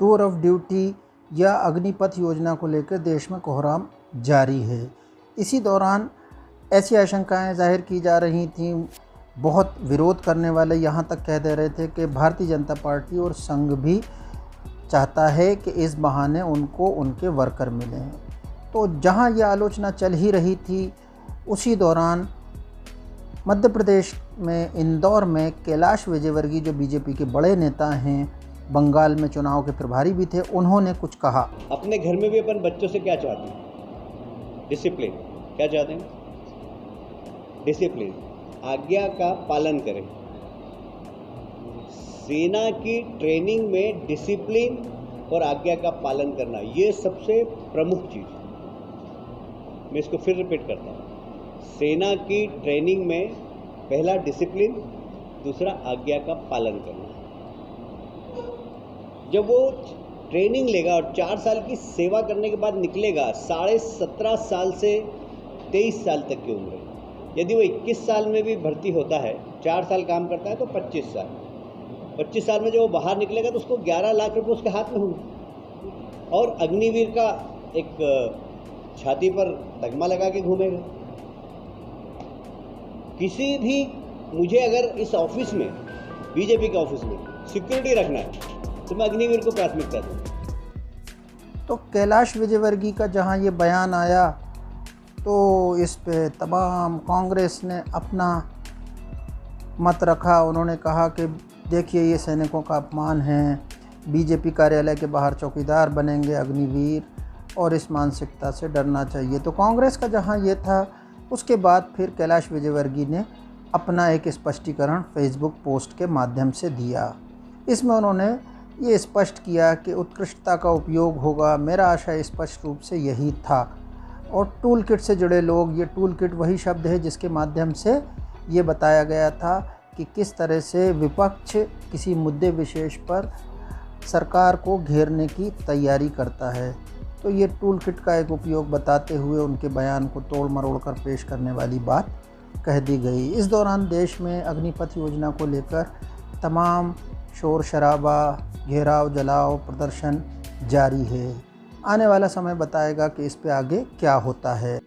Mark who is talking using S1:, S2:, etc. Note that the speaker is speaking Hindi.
S1: टूर ऑफ ड्यूटी या अग्निपथ योजना को लेकर देश में कोहराम जारी है। इसी दौरान ऐसी आशंकाएं जाहिर की जा रही थीं, बहुत विरोध करने वाले यहाँ तक कह दे रहे थे कि भारतीय जनता पार्टी और संघ भी चाहता है कि इस बहाने उनको उनके वर्कर मिलें। तो जहाँ यह आलोचना चल ही रही थी, उसी दौरान मध्य प्रदेश में इंदौर में कैलाश विजयवर्गीय जो बीजेपी के बड़े नेता हैं, बंगाल में चुनाव के प्रभारी भी थे, उन्होंने कुछ कहा।
S2: अपने घर में भी अपन बच्चों से क्या चाहते हैं? डिसिप्लिन। क्या चाहते हैं? डिसिप्लिन। आज्ञा का पालन करें। सेना की ट्रेनिंग में डिसिप्लिन और आज्ञा का पालन करना, ये सबसे प्रमुख चीज़ है। मैं इसको फिर रिपीट करता हूँ। सेना की ट्रेनिंग में पहला डिसिप्लिन, दूसरा आज्ञा का पालन करना। जब वो ट्रेनिंग लेगा और 4 साल की सेवा करने के बाद निकलेगा, 17.5 साल से 23 साल तक की उम्र है। यदि वो 21 साल में भी भर्ती होता है, 4 साल काम करता है तो 25 साल। 25 साल में जब वो बाहर निकलेगा तो उसको 11 लाख रुपए उसके हाथ में होंगे और अग्निवीर का एक छाती पर तगमा लगा के घूमेगा। किसी भी, मुझे अगर इस ऑफिस में, बीजेपी के ऑफिस में सिक्योरिटी रखना है तो मैं अग्निवीर को प्राथमिकता दूँ।
S1: तो कैलाश विजयवर्गीय का जहां ये बयान आया तो इस पे तमाम कांग्रेस ने अपना मत रखा। उन्होंने कहा कि देखिए, ये सैनिकों का अपमान है, बीजेपी कार्यालय के बाहर चौकीदार बनेंगे अग्निवीर और इस मानसिकता से डरना चाहिए। तो कांग्रेस का जहां ये था, उसके बाद फिर कैलाश विजयवर्गीय ने अपना एक स्पष्टीकरण फेसबुक पोस्ट के माध्यम से दिया। इसमें उन्होंने ये स्पष्ट किया कि उत्कृष्टता का उपयोग होगा। मेरा आशय स्पष्ट रूप से यही था। और टूल किट से जुड़े लोग, ये टूल किट वही शब्द है जिसके माध्यम से ये बताया गया था कि किस तरह से विपक्ष किसी मुद्दे विशेष पर सरकार को घेरने की तैयारी करता है। तो ये टूल किट का एक उपयोग बताते हुए उनके बयान को तोड़ मरोड़ कर पेश करने वाली बात कह दी गई। इस दौरान देश में अग्निपथ योजना को लेकर तमाम शोर शराबा, घेराव, जलाओ, प्रदर्शन जारी है। आने वाला समय बताएगा कि इस पे आगे क्या होता है।